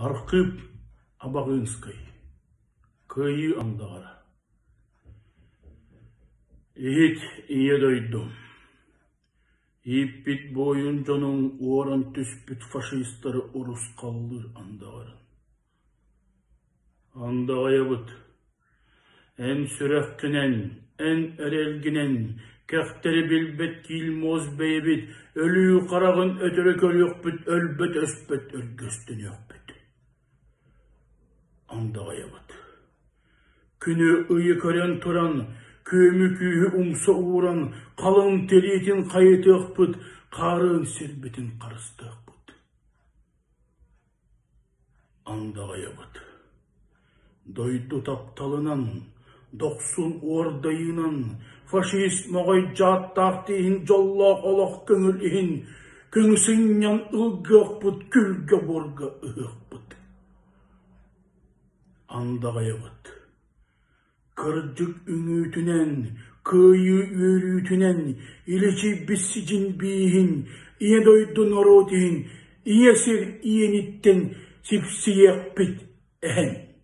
Арқып Абағынскай, көйі андағара. Ит ие дойдым. Иппит бойын жоның орын түспіт фашистары ұрыс қалдыр андағарын. Андағайабыт. Ән сүрәқтінен, ән әрелгінен, кәқтері білбет килмоз бейбет, өлі қарағын өтірі көліқпіт, өлбет өспет, өлгөстін өкпіт. Андағайабыт. Күні ұйы көрен тұран, көмі күйі ұмсы уыран, қалың телетін қайыты өкпіт, қарын сербетін қарысты өкпіт. Андағайабыт. Дойды тапталынан, 90 ордайынан, фашист мағай жаттақтейін, жоллақ олақ көңілейін, көңсіңнен ұлғы өкпіт, күлгі борға өкпіт. Андағайабыт. Kırcık üngütünen, köyü yürütünen, ilişi bisicin bihin, iye doydu norodihin, iye sir iyenitten, sipsiyek bit ehen.